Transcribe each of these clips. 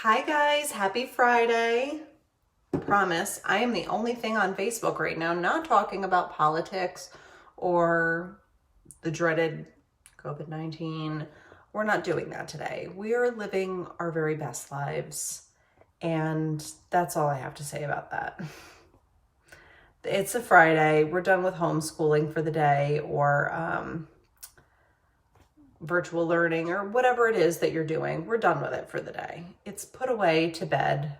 Hi guys, happy Friday. Promise, I am the only thing on Facebook right now not talking about politics or the dreaded COVID-19. We're not doing that today. We are living our very best lives, and that's all I have to say about that. It's a Friday. We're done with homeschooling for the day, or virtual learning, or whatever it is that you're doing. We're done with it for the day. It's put away to bed,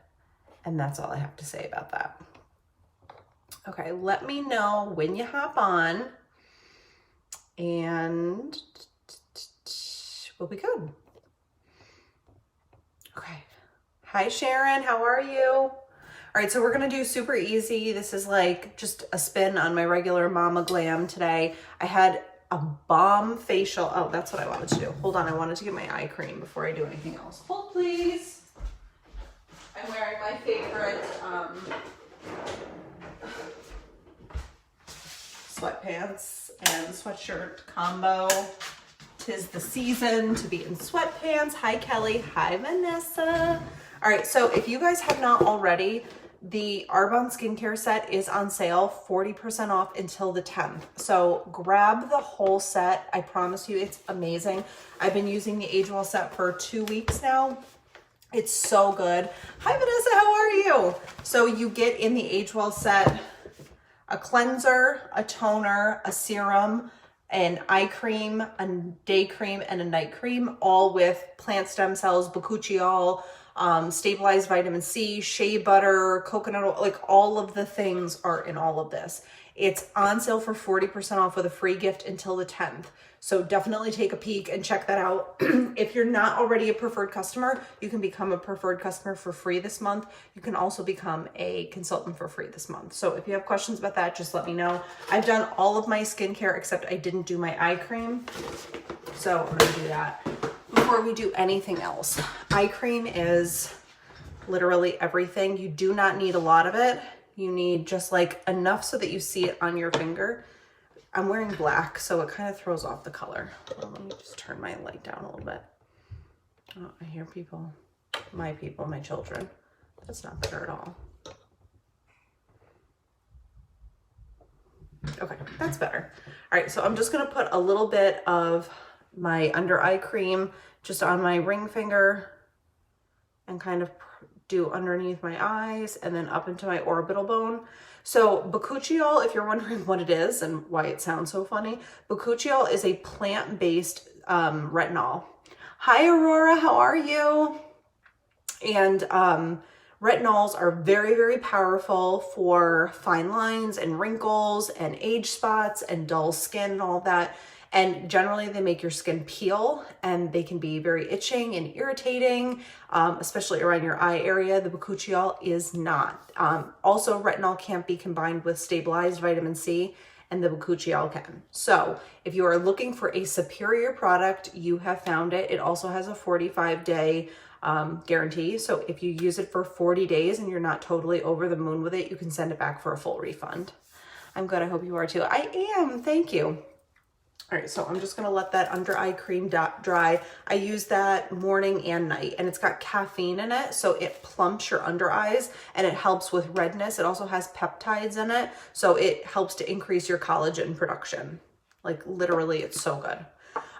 and that's all I have to say about that. Okay, let me know when you hop on, and we'll be good. Okay. Hi, Sharon. How are you? All right, so we're going to do super easy. This is like just a spin on my regular Mama Glam today. I had a bomb facial. Oh, that's what I wanted to do. Hold on. I wanted to get my eye cream before I do anything else. Hold, please. I'm wearing my favorite sweatpants and sweatshirt combo. 'Tis the season to be in sweatpants. Hi, Kelly. Hi, Vanessa. All right, so if you guys have not already, the Arbonne skincare set is on sale, 40% off until the 10th. So grab the whole set. I promise you it's amazing. I've been using the Age Well set for 2 weeks now. It's so good. Hi, Vanessa, how are you? So you get in the Age Well set a cleanser, a toner, a serum, an eye cream, a day cream, and a night cream, all with plant stem cells, bakuchiol, stabilized vitamin C, shea butter, coconut oil, like all of the things are in all of this. It's on sale for 40% off with a free gift until the 10th. So definitely take a peek and check that out. If you're not already a preferred customer, you can become a preferred customer for free this month. You can also become a consultant for free this month. So if you have questions about that, just let me know. I've done all of my skincare except I didn't do my eye cream. So I'm gonna do that before we do anything else. Eye cream is literally everything. You do not need a lot of it. You need just like enough so that you see it on your finger. I'm wearing black, so it kind of throws off the color. Well, let me just turn my light down a little bit. Oh, I hear people, my children. That's not better at all. Okay, that's better. All right, so I'm just gonna put a little bit of my under eye cream just on my ring finger and kind of do underneath my eyes and then up into my orbital bone. So bakuchiol, if you're wondering what it is and why it sounds so funny, bakuchiol is a plant-based retinol. Hi, Aurora, how are you? And retinols are very, very powerful for fine lines and wrinkles and age spots and dull skin and all that. And generally they make your skin peel and they can be very itching and irritating, especially around your eye area. The bakuchiol is not. Also, retinol can't be combined with stabilized vitamin C, and the bakuchiol can. So if you are looking for a superior product, you have found it. It also has a 45-day guarantee. So if you use it for 40 days and you're not totally over the moon with it, you can send it back for a full refund. I'm good. I hope you are too. I am. Thank you. All right, so I'm just gonna let that under eye cream dry. I use that morning and night, and it's got caffeine in it, so it plumps your under eyes and it helps with redness. It also has peptides in it, so it helps to increase your collagen production. Like literally, it's so good.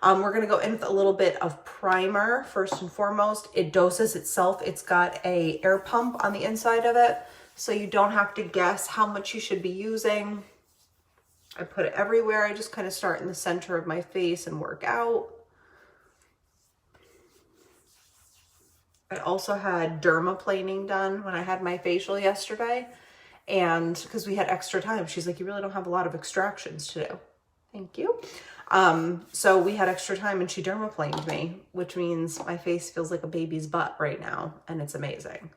We're gonna go in with a little bit of primer first and foremost. It doses itself. It's got a air pump on the inside of it, so you don't have to guess how much you should be using. I put it everywhere. I just kind of start in the center of my face and work out. I also had dermaplaning done when I had my facial yesterday. And because we had extra time, she's like, you really don't have a lot of extractions to do. Thank you. So we had extra time and she dermaplaned me, which means my face feels like a baby's butt right now. And it's amazing.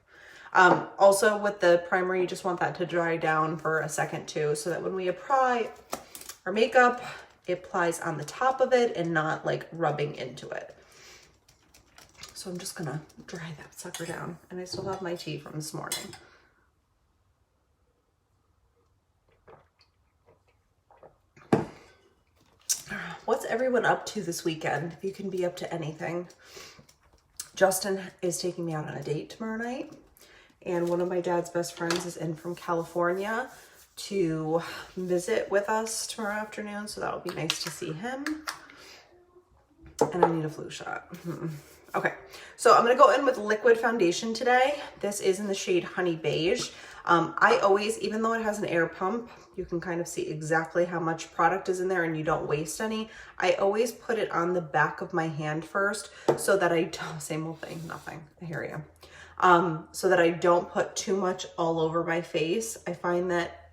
Also with the primer, you just want that to dry down for a second too, so that when we apply our makeup, it applies on the top of it and not like rubbing into it. So I'm just gonna dry that sucker down, and I still have my tea from this morning. What's everyone up to this weekend? If you can be up to anything. Justin is taking me out on a date tomorrow night, and one of my dad's best friends is in from California to visit with us tomorrow afternoon, so that'll be nice to see him. And I need a flu shot. Okay, so I'm gonna go in with liquid foundation today. This is in the shade Honey Beige. I always, even though it has an air pump, you can kind of see exactly how much product is in there and you don't waste any. I always put it on the back of my hand first so that I don't, same old thing, nothing, I hear you. So that I don't put too much all over my face. I find that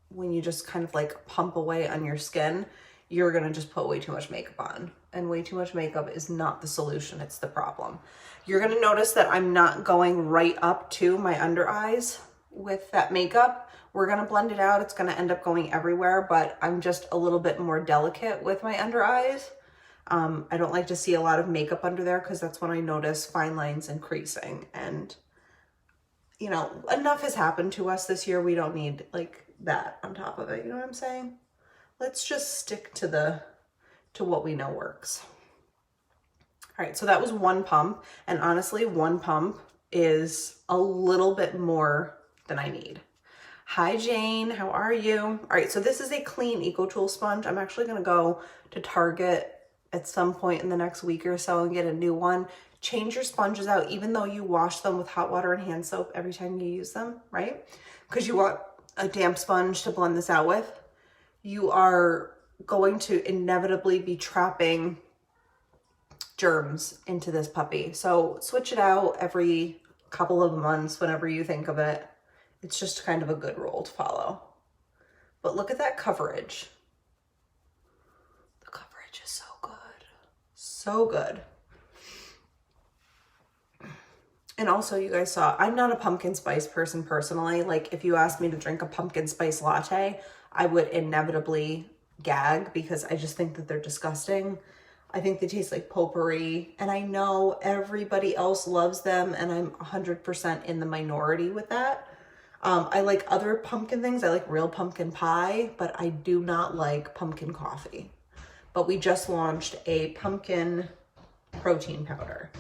when you just kind of like pump away on your skin, you're gonna just put way too much makeup on. And way too much makeup is not the solution, it's the problem. You're gonna notice that I'm not going right up to my under eyes with that makeup. We're gonna blend it out. It's gonna end up going everywhere, but I'm just a little bit more delicate with my under eyes. I don't like to see a lot of makeup under there because that's when I notice fine lines and creasing. And, you know, enough has happened to us this year. We don't need like that on top of it. You know what I'm saying? Let's just stick to what we know works. All right, so that was one pump. And honestly, one pump is a little bit more than I need. Hi Jane, how are you? All right, so this is a clean EcoTool sponge. I'm actually gonna go to Target at some point in the next week or so and get a new one. Change your sponges out, even though you wash them with hot water and hand soap every time you use them, right? Because you want a damp sponge to blend this out with. You are going to inevitably be trapping germs into this puppy. So switch it out every couple of months whenever you think of it. It's just kind of a good rule to follow. But look at that coverage. The coverage is so good. So good. And also, you guys saw, I'm not a pumpkin spice person personally. Like, if you asked me to drink a pumpkin spice latte, I would inevitably gag because I just think that they're disgusting. I think they taste like potpourri, and I know everybody else loves them, and I'm 100% in the minority with that. I like other pumpkin things. I like real pumpkin pie, but I do not like pumpkin coffee. But we just launched a pumpkin protein powder.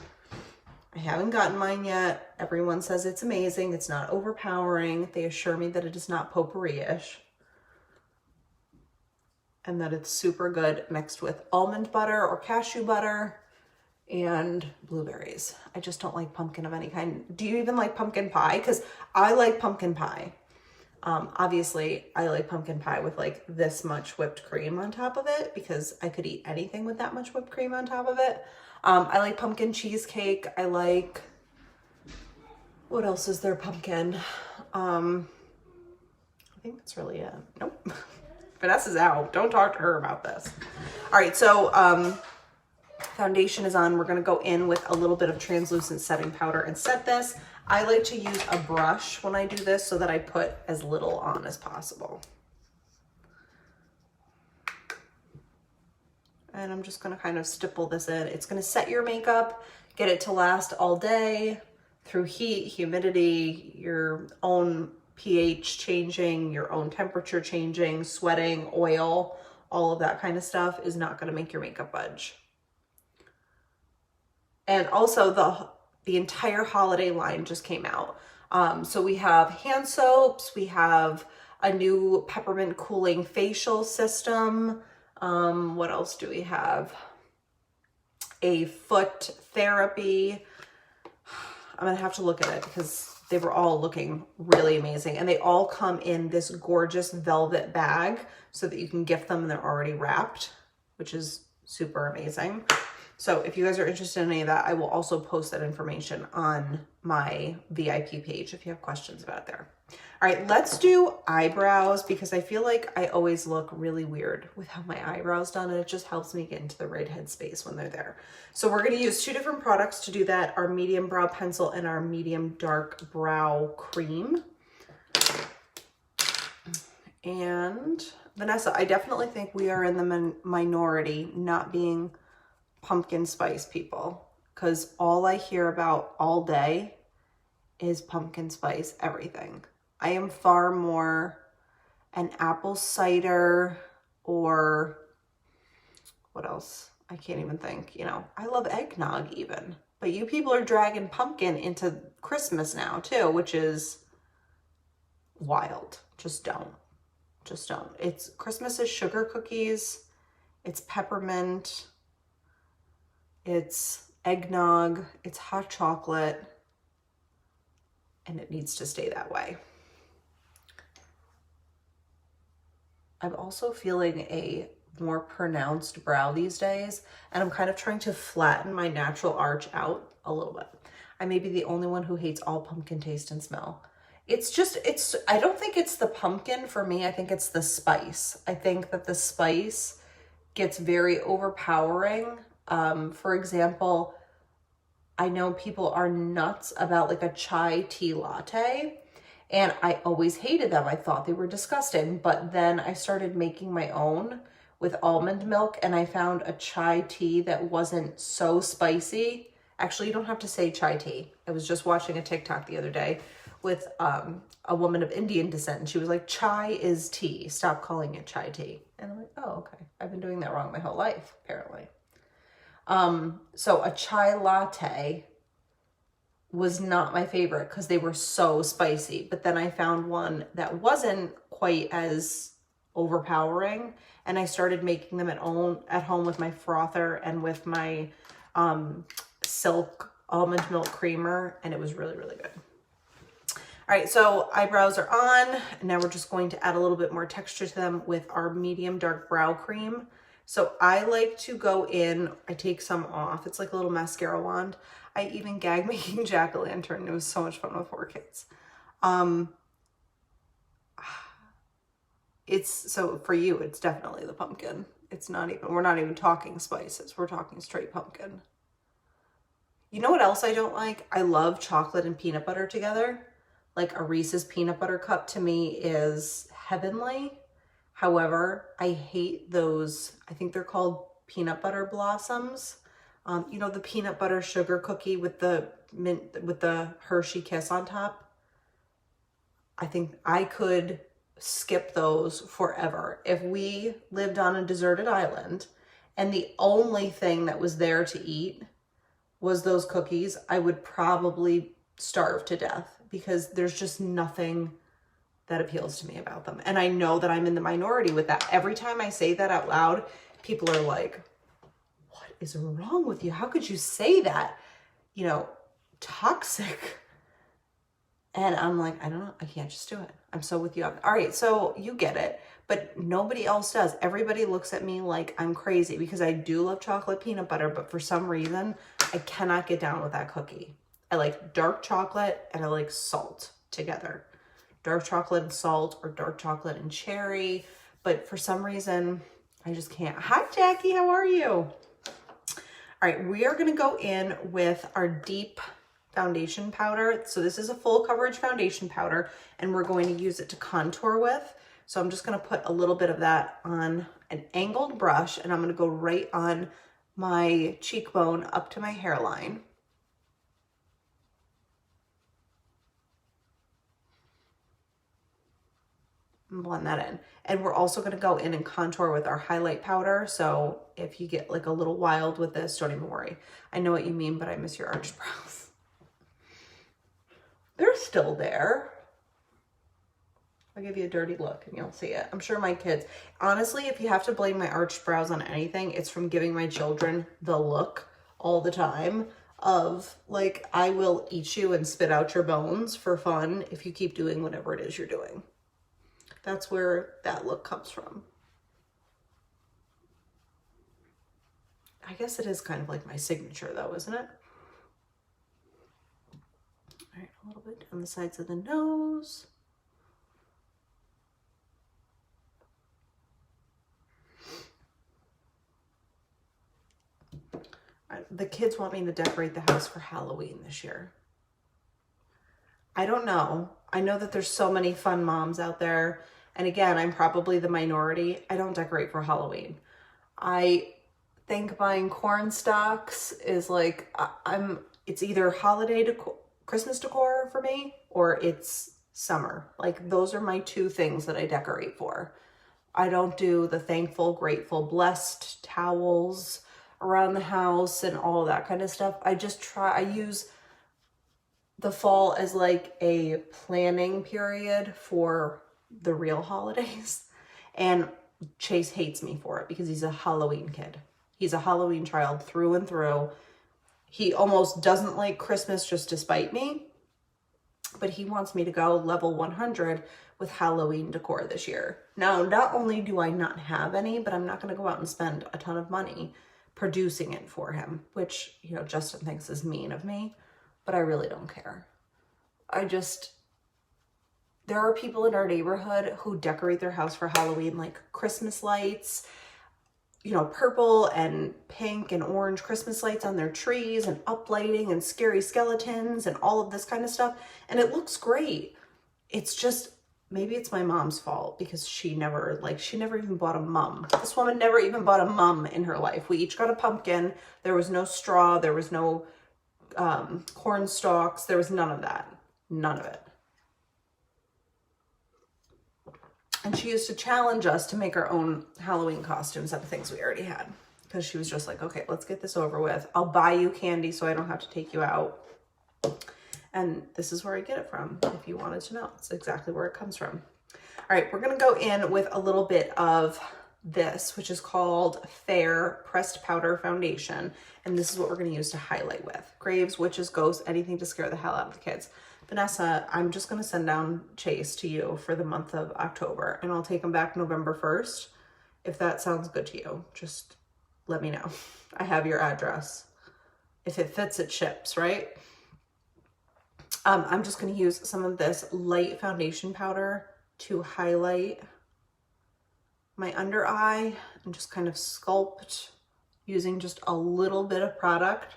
I haven't gotten mine yet. Everyone says it's amazing. It's not overpowering. They assure me that it is not potpourri-ish. And that it's super good mixed with almond butter or cashew butter and blueberries. I just don't like pumpkin of any kind. Do you even like pumpkin pie? Because I like pumpkin pie. Obviously, I like pumpkin pie with like this much whipped cream on top of it because I could eat anything with that much whipped cream on top of it. I like pumpkin cheesecake. I like, what else is there pumpkin? I think that's really it. Nope. Vanessa's out. Don't talk to her about this. All right, so foundation is on. We're gonna go in with a little bit of translucent setting powder and set this. I like to use a brush when I do this so that I put as little on as possible. And I'm just gonna kind of stipple this in. It's gonna set your makeup, get it to last all day through heat, humidity, your own pH changing, your own temperature changing, sweating, oil, all of that kind of stuff is not gonna make your makeup budge. And also the entire holiday line just came out. So we have hand soaps, we have a new peppermint cooling facial system. What else do we have? A foot therapy. I'm gonna have to look at it because they were all looking really amazing. And they all come in this gorgeous velvet bag so that you can gift them and they're already wrapped, which is super amazing. So if you guys are interested in any of that, I will also post that information on my VIP page if you have questions about it there. All right, let's do eyebrows because I feel like I always look really weird without my eyebrows done, and it just helps me get into the right headspace when they're there. So we're gonna use two different products to do that, our medium brow pencil and our medium dark brow cream. And Vanessa, I definitely think we are in the minority not being pumpkin spice people, because all I hear about all day is pumpkin spice everything. I am far more an apple cider, or what else? I can't even think, you know, I love eggnog even, But you people are dragging pumpkin into Christmas now too, which is wild. Just don't. Just don't. It's Christmas is sugar cookies. It's peppermint. It's eggnog. It's hot chocolate. And it needs to stay that way. I'm also feeling a more pronounced brow these days, and I'm kind of trying to flatten my natural arch out a little bit. I may be the only one who hates all pumpkin taste and smell. I don't think it's the pumpkin for me. I think it's the spice. I think that the spice gets very overpowering. For example, I know people are nuts about like a chai tea latte, and I always hated them. I thought they were disgusting, but then I started making my own with almond milk, and I found a chai tea that wasn't so spicy. Actually, you don't have to say chai tea. I was just watching a TikTok the other day with a woman of Indian descent, and she was like, chai is tea. Stop calling it chai tea. And I'm like, oh, okay. I've been doing that wrong my whole life, apparently. So a chai latte was not my favorite because they were so spicy. But then I found one that wasn't quite as overpowering, and I started making them at home with my frother and with my Silk almond milk creamer, and it was really, really good. All right, so eyebrows are on. Now we're just going to add a little bit more texture to them with our medium dark brow cream. So I like to go in, I take some off. It's like a little mascara wand. I even gag making jack-o'-lantern. It was so much fun with 4 kids. So for you, it's definitely the pumpkin. We're not even talking spices. We're talking straight pumpkin. You know what else I don't like? I love chocolate and peanut butter together. Like a Reese's peanut butter cup to me is heavenly. However, I hate those, I think they're called peanut butter blossoms. You know, the peanut butter sugar cookie with the mint, with the Hershey Kiss on top. I think I could skip those forever. If we lived on a deserted island and the only thing that was there to eat was those cookies, I would probably starve to death because there's just nothing that appeals to me about them. And I know that I'm in the minority with that. Every time I say that out loud, people are like, what is wrong with you? How could you say that? You know, toxic. And I'm like, I don't know. I can't just do it. I'm so with you. All right. So you get it, but nobody else does. Everybody looks at me like I'm crazy because I do love chocolate peanut butter, but for some reason I cannot get down with that cookie. I like dark chocolate and I like salt together. Dark chocolate and salt, or dark chocolate and cherry. But for some reason, I just can't. Hi, Jackie. How are you? All right. We are going to go in with our deep foundation powder. So this is a full coverage foundation powder, and we're going to use it to contour with. So I'm just going to put a little bit of that on an angled brush, and I'm going to go right on my cheekbone up to my hairline. And blend that in. And we're also going to go in and contour with our highlight powder. So if you get like a little wild with this, don't even worry. I know what you mean, but I miss your arched brows. They're still there. I'll give you a dirty look and you'll see it. I'm sure my kids, honestly, if you have to blame my arched brows on anything, it's from giving my children the look all the time of like, I will eat you and spit out your bones for fun if you keep doing whatever it is you're doing. That's where that look comes from. I guess it is kind of like my signature though, isn't it? All right, a little bit on the sides of the nose. The kids want me to decorate the house for Halloween this year. I don't know. I know that there's so many fun moms out there. And again, I'm probably the minority. I don't decorate for Halloween. I think buying corn stalks is like, it's either holiday decor, Christmas decor for me, or it's summer. Like those are my 2 things that I decorate for. I don't do the thankful, grateful, blessed towels around the house and all of that kind of stuff. I use the fall as like a planning period for the real holidays. And Chase hates me for it because he's a Halloween kid. He's a Halloween child through and through. He almost doesn't like Christmas just to spite me, but he wants me to go level 100 with Halloween decor this year. Now, not only do I not have any, but I'm not going to go out and spend a ton of money producing it for him, which, you know, Justin thinks is mean of me, but I really don't care. There are people in our neighborhood who decorate their house for Halloween, like Christmas lights, you know, purple and pink and orange Christmas lights on their trees and uplighting and scary skeletons and all of this kind of stuff. And it looks great. It's just, maybe it's my mom's fault because she never even bought a mum. This woman never even bought a mum in her life. We each got a pumpkin. There was no straw. There was no corn stalks. There was none of that. None of it. And she used to challenge us to make our own Halloween costumes out of things we already had. Because she was just like, okay, let's get this over with. I'll buy you candy so I don't have to take you out. And this is where I get it from, if you wanted to know. It's exactly where it comes from. All right, we're going to go in with a little bit of this, which is called Fair Pressed Powder Foundation. And this is what we're going to use to highlight with. Graves, witches, ghosts, anything to scare the hell out of the kids. Vanessa, I'm just going to send down Chase to you for the month of October, and I'll take him back November 1st. If that sounds good to you, just let me know. I have your address. If it fits, it ships, right? I'm just going to use some of this light foundation powder to highlight my under eye and just kind of sculpt using just a little bit of product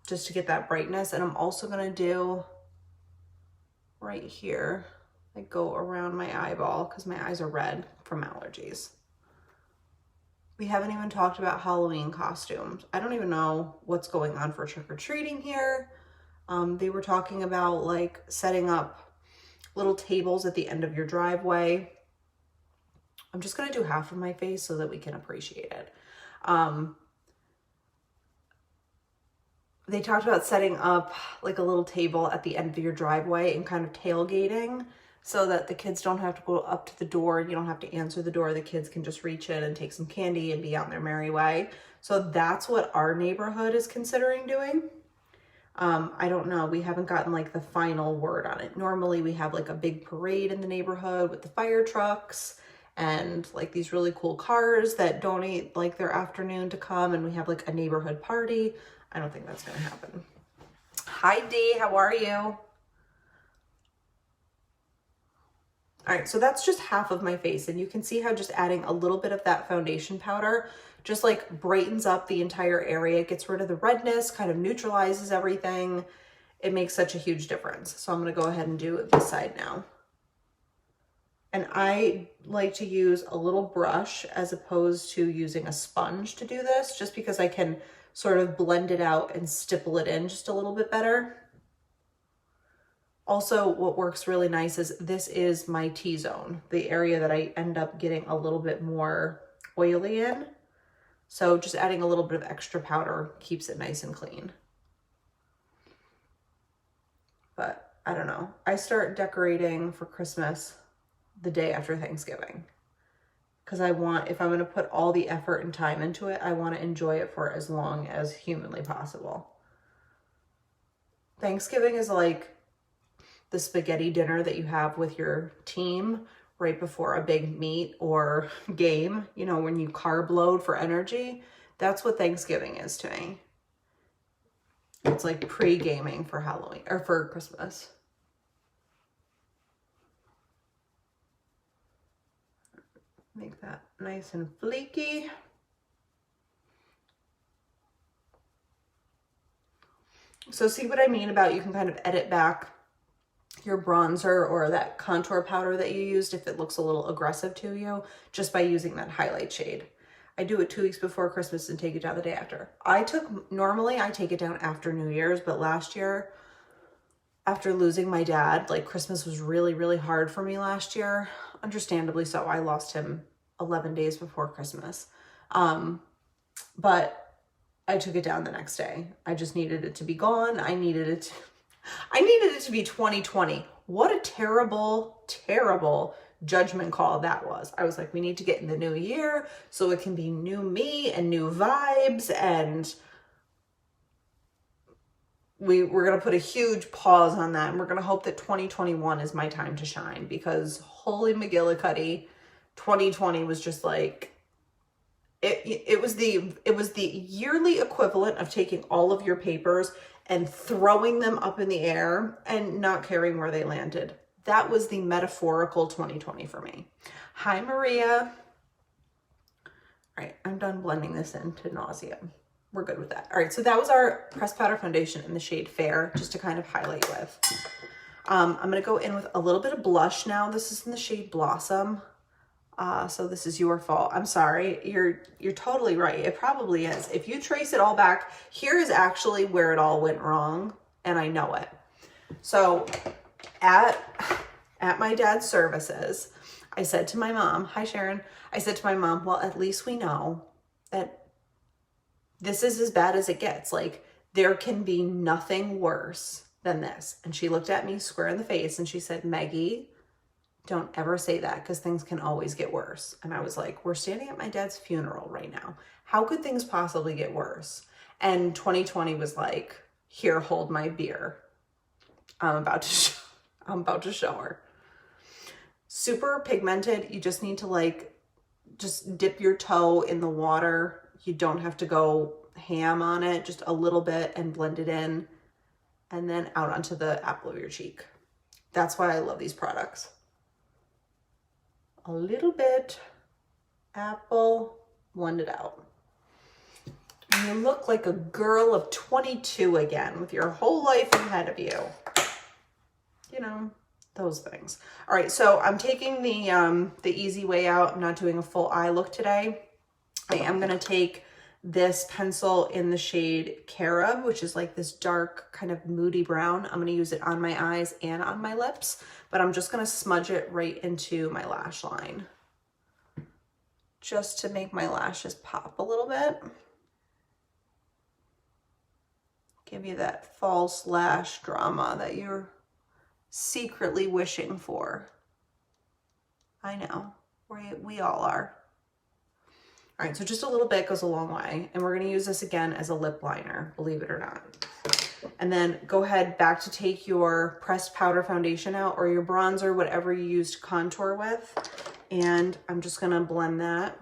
just to get that brightness. And I'm also going to do right here, like go around my eyeball because my eyes are red from allergies. We haven't even talked about Halloween costumes. I don't even know what's going on for trick-or-treating here. They were talking about like setting up little tables at the end of your driveway. I'm just going to do half of my face so that we can appreciate it. They talked about setting up like a little table at the end of your driveway and kind of tailgating so that the kids don't have to go up to the door. You don't have to answer the door. The kids can just reach in and take some candy and be on their merry way. So that's what our neighborhood is considering doing. I don't know. We haven't gotten like the final word on it. Normally we have like a big parade in the neighborhood with the fire trucks and like these really cool cars that donate like their afternoon to come, and we have like a neighborhood party. I don't think that's going to happen. Hi, Dee. How are you? All right, so that's just half of my face, and you can see how just adding a little bit of that foundation powder just like brightens up the entire area. It gets rid of the redness, kind of neutralizes everything. It makes such a huge difference. So I'm going to go ahead and do this side now. And I like to use a little brush as opposed to using a sponge to do this, just because I can sort of blend it out and stipple it in just a little bit better. Also, what works really nice is this is my T-zone, the area that I end up getting a little bit more oily in. So just adding a little bit of extra powder keeps it nice and clean. But I don't know. I start decorating for Christmas the day after Thanksgiving. Because I want, if I'm going to put all the effort and time into it, I want to enjoy it for as long as humanly possible. Thanksgiving is like the spaghetti dinner that you have with your team right before a big meet or game, you know, when you carb load for energy. That's what Thanksgiving is to me. It's like pre-gaming for Halloween or for Christmas. Make that nice and flaky. So see what I mean about you can kind of edit back your bronzer or that contour powder that you used if it looks a little aggressive to you, just by using that highlight shade. I do it 2 weeks before Christmas and take it down the day after. Normally I take it down after New Year's, but last year, after losing my dad, like Christmas was really, really hard for me last year. Understandably so. I lost him 11 days before Christmas. but I took it down the next day. I just needed it to be gone. I needed it to be 2020. What a terrible, terrible judgment call that was. I was like, we need to get in the new year so it can be new me and new vibes, and we're going to put a huge pause on that, and we're going to hope that 2021 is my time to shine, because holy McGillicuddy, 2020 was just like, it was the yearly equivalent of taking all of your papers and throwing them up in the air and not caring where they landed. That was the metaphorical 2020 for me. Hi, Maria. All right, I'm done blending this in to nauseam. We're good with that. All right, so that was our pressed powder foundation in the shade Fair, just to kind of highlight with. I'm gonna go in with a little bit of blush now. This is in the shade Blossom. So this is your fault. I'm sorry. You're totally right. It probably is. If you trace it all back, here is actually where it all went wrong, and I know it. So at my dad's services, I said to my mom, hi Sharon, I said to my mom, well, at least we know that this is as bad as it gets. Like, there can be nothing worse than this. And she looked at me square in the face and she said, Maggie, don't ever say that, because things can always get worse. And I was like, we're standing at my dad's funeral right now. How could things possibly get worse? And 2020 was like, here, hold my beer. I'm about to show her. Super pigmented. You just need to like, just dip your toe in the water. You don't have to go ham on it, just a little bit, and blend it in, and then out onto the apple of your cheek. That's why I love these products. A little bit, apple, blend it out. And you look like a girl of 22 again, with your whole life ahead of you. You know, those things. All right, so I'm taking the easy way out. I'm not doing a full eye look today. I am gonna take this pencil in the shade Carob, which is like this dark kind of moody brown. I'm gonna use it on my eyes and on my lips, but I'm just gonna smudge it right into my lash line, just to make my lashes pop a little bit. Give you that false lash drama that you're secretly wishing for. I know, we all are. All right, so just a little bit goes a long way, and we're gonna use this again as a lip liner, believe it or not. And then go ahead back to take your pressed powder foundation out, or your bronzer, whatever you use to contour with. And I'm just gonna blend that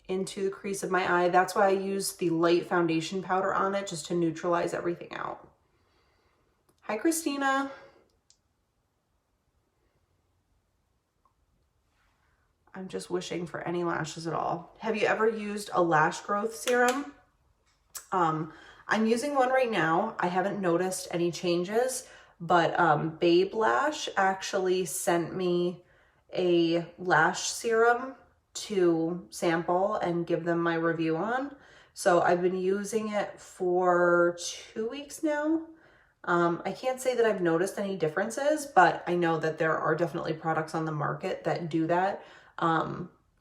into the crease of my eye. That's why I use the light foundation powder on it, just to neutralize everything out. Hi, Christina. I'm just wishing for any lashes at all. Have you ever used a lash growth serum? I'm using one right now. I haven't noticed any changes, but Babe Lash actually sent me a lash serum to sample and give them my review on. So I've been using it for 2 weeks now. I can't say that I've noticed any differences, but I know that there are definitely products on the market that do that.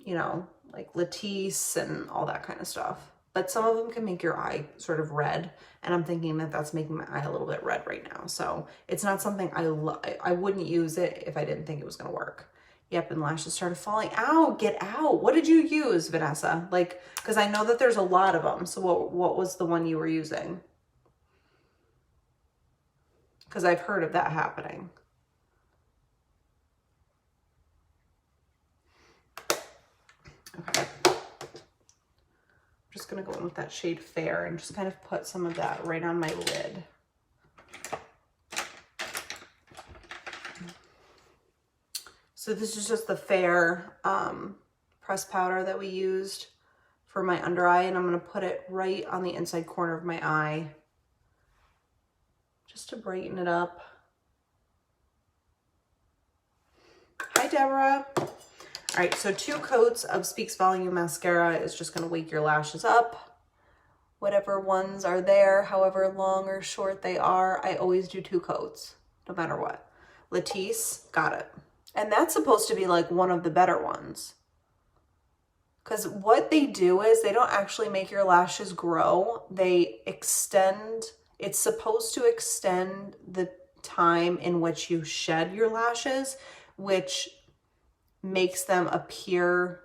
You know, like Latisse and all that kind of stuff. But some of them can make your eye sort of red, and I'm thinking that that's making my eye a little bit red right now. So it's not something I wouldn't use it if I didn't think it was gonna work. Yep, and lashes started falling out. Get out. What did you use, Vanessa? Like, because I know that there's a lot of them. So what was the one you were using? Because I've heard of that happening. Okay. I'm just gonna go in with that shade Fair and just kind of put some of that right on my lid. So this is just the Fair pressed powder that we used for my under eye, and I'm gonna put it right on the inside corner of my eye just to brighten it up. Hi, Deborah. All right, so 2 coats of Speaks Volume mascara is just gonna wake your lashes up. Whatever ones are there, however long or short they are, I always do 2 coats, no matter what. Latisse, got it. And that's supposed to be like one of the better ones. Because what they do is they don't actually make your lashes grow. They extend, it's supposed to extend the time in which you shed your lashes, which makes them appear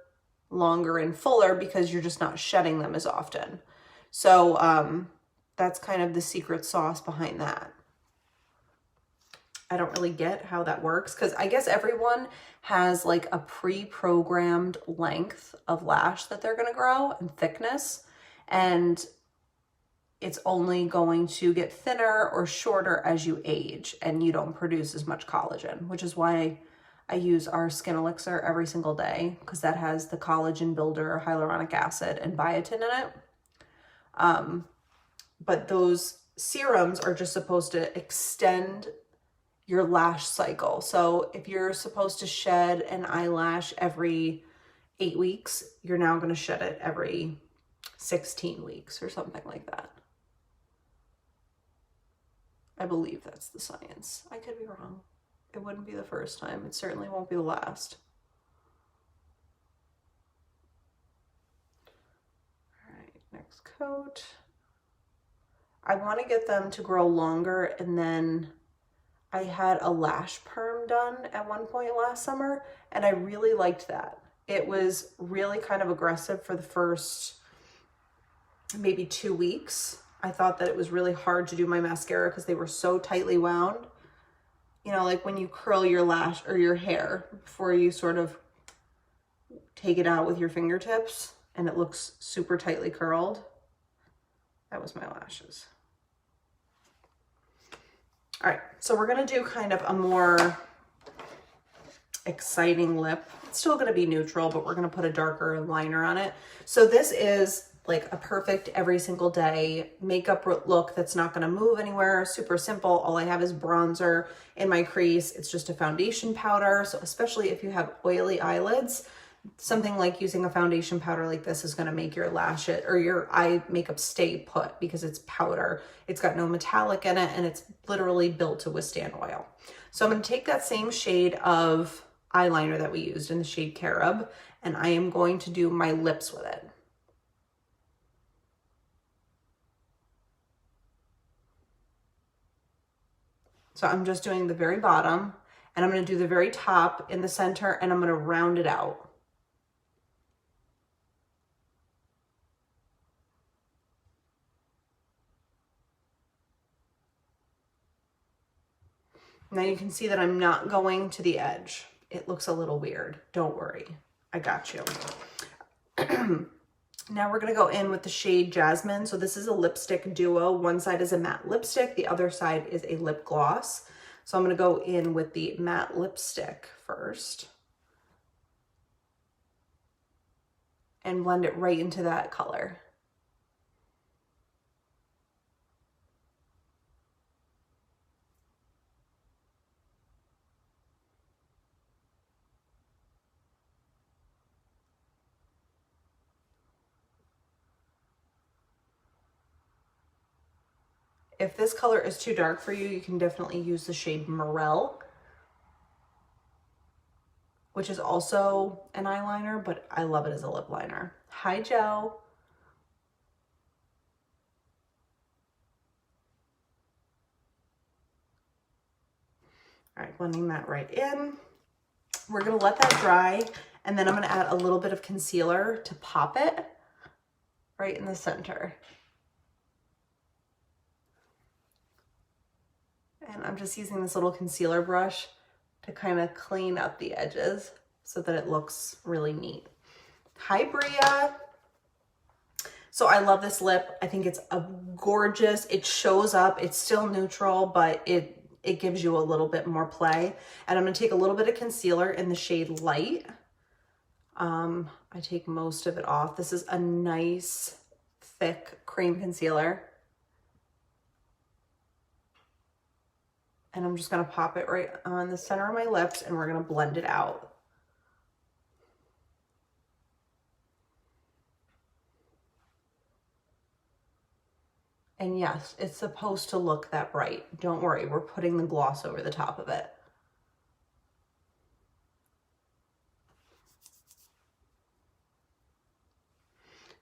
longer and fuller because you're just not shedding them as often. So that's kind of the secret sauce behind that. I don't really get how that works because I guess everyone has like a pre-programmed length of lash that they're going to grow and thickness, and it's only going to get thinner or shorter as you age and you don't produce as much collagen, which is why I use our skin elixir every single day, because that has the collagen builder, hyaluronic acid, and biotin in it. But those serums are just supposed to extend your lash cycle. So if you're supposed to shed an eyelash every 8 weeks, you're now going to shed it every 16 weeks or something like that. I believe that's the science. I could be wrong. It wouldn't be the first time. It certainly won't be the last. All right, next coat. I want to get them to grow longer, and then I had a lash perm done at one point last summer, and I really liked that. It was really kind of aggressive for the first maybe 2 weeks. I thought that it was really hard to do my mascara because they were so tightly wound. You know, like when you curl your lash or your hair before you sort of take it out with your fingertips and it looks super tightly curled. That was my lashes. All right, so we're gonna do kind of a more exciting lip. It's still gonna be neutral, but we're gonna put a darker liner on it. So this is like a perfect every single day makeup look that's not gonna move anywhere, super simple. All I have is bronzer in my crease. It's just a foundation powder. So especially if you have oily eyelids, something like using a foundation powder like this is going to make your lashes or your eye makeup stay put because it's powder. It's got no metallic in it, and it's literally built to withstand oil. So I'm going to take that same shade of eyeliner that we used in the shade Carob, and I am going to do my lips with it. So I'm just doing the very bottom, and I'm going to do the very top in the center, and I'm going to round it out. Now you can see that I'm not going to the edge. It looks a little weird. Don't worry. I got you. Now we're going to go in with the shade Jasmine. So this is a lipstick duo. One side is a matte lipstick. The other side is a lip gloss. So I'm going to go in with the matte lipstick first and blend it right into that color. If this color is too dark for you, you can definitely use the shade Morel, which is also an eyeliner, but I love it as a lip liner. Hi, Joe. All right, blending that right in. We're gonna let that dry, and then I'm gonna add a little bit of concealer to pop it right in the center. And I'm just using this little concealer brush to kind of clean up the edges so that it looks really neat. Hi, Bria. So I love this lip. I think it's a gorgeous, it shows up, it's still neutral, but it gives you a little bit more play. And I'm gonna take a little bit of concealer in the shade Light. I take most of it off. This is a nice, thick cream concealer. And I'm just gonna pop it right on the center of my lips, and we're gonna blend it out. And yes, it's supposed to look that bright. Don't worry, we're putting the gloss over the top of it.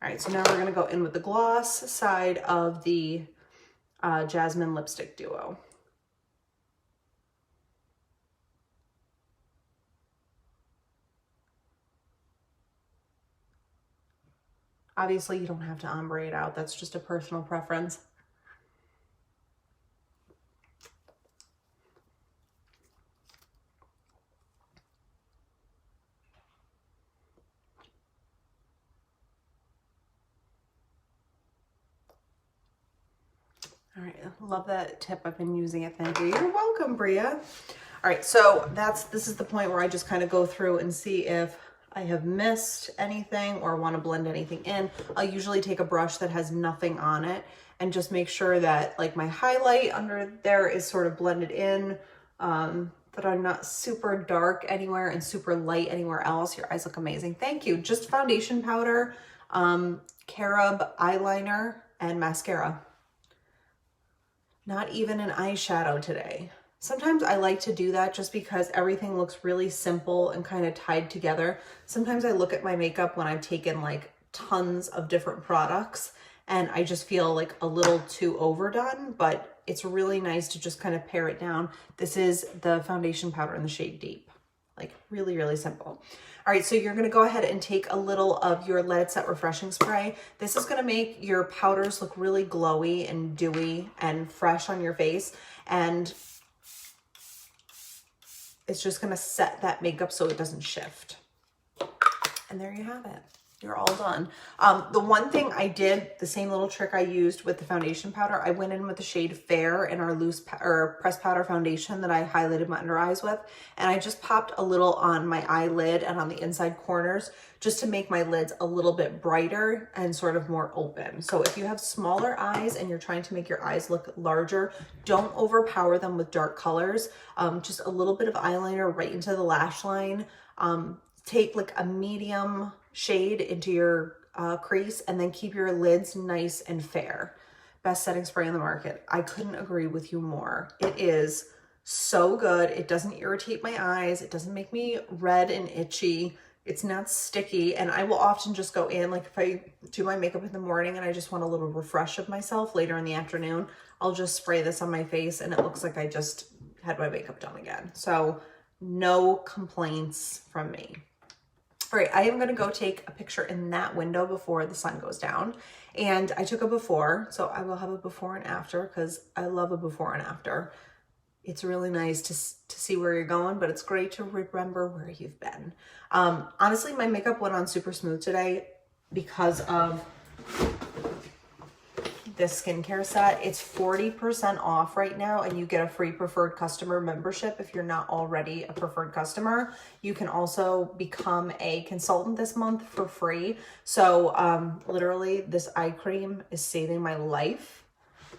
All right, so now we're gonna go in with the gloss side of the Jasmine lipstick duo. Obviously, you don't have to ombre it out. That's just a personal preference. All right, love that tip. I've been using it. Thank you. You're welcome, Bria. All right, so this is the point where I just kind of go through and see if I have missed anything or want to blend anything in. I'll usually take a brush that has nothing on it and just make sure that like my highlight under there is sort of blended in, that I'm not super dark anywhere and super light anywhere else. Your eyes look amazing. Thank you. Just foundation powder, Carob eyeliner, and mascara. Not even an eyeshadow today. Sometimes I like to do that just because everything looks really simple and kind of tied together. Sometimes I look at my makeup when I've taken like tons of different products and I just feel like a little too overdone, but it's really nice to just kind of pare it down. This is the foundation powder in the shade Deep. Like really, really simple. All right, so you're gonna go ahead and take a little of your Let It Set Refreshing Spray. This is gonna make your powders look really glowy and dewy and fresh on your face. And it's just gonna set that makeup so it doesn't shift. And there you have it. You're all done. The one thing I did, the same little trick I used with the foundation powder, I went in with the shade Fair in our loose or pressed powder foundation that I highlighted my under eyes with. And I just popped a little on my eyelid and on the inside corners just to make my lids a little bit brighter and sort of more open. So if you have smaller eyes and you're trying to make your eyes look larger, don't overpower them with dark colors. Just a little bit of eyeliner right into the lash line. Take like a medium shade into your crease and then keep your lids nice and fair. Best setting spray on the market. I couldn't agree with you more. It is so good. It doesn't irritate my eyes. It doesn't make me red and itchy. It's not sticky. And I will often just go in, like if I do my makeup in the morning and I just want a little refresh of myself later in the afternoon, I'll just spray this on my face and it looks like I just had my makeup done again. So no complaints from me. All right, I am gonna go take a picture in that window before the sun goes down. And I took a before, so I will have a before and after because I love a before and after. It's really nice to see where you're going, but it's great to remember where you've been. Honestly, my makeup went on super smooth today because of this skincare set. It's 40% off right now and you get a free preferred customer membership if you're not already a preferred customer. You can also become a consultant this month for free. So literally this eye cream is saving my life.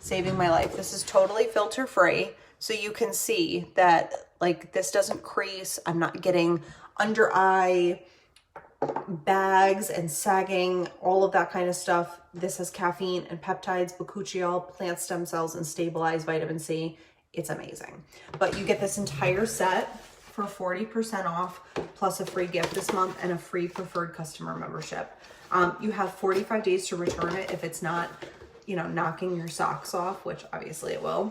Saving my life. This is totally filter free. So you can see that like this doesn't crease. I'm not getting under eye bags and sagging, all of that kind of stuff. This has caffeine and peptides, bakuchiol, plant stem cells, and stabilized vitamin C. It's amazing. But you get this entire set for 40% off plus a free gift this month and a free preferred customer membership. You have 45 days to return it if it's not, you know, knocking your socks off, which obviously it will,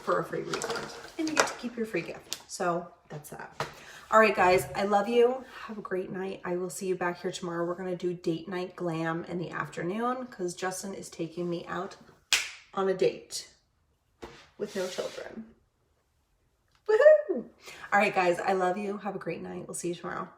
for a free refund. And you get to keep your free gift. So that's that. All right, guys, I love you. Have a great night. I will see you back here tomorrow. We're going to do date night glam in the afternoon because Justin is taking me out on a date with no children. Woohoo! All right, guys, I love you. Have a great night. We'll see you tomorrow.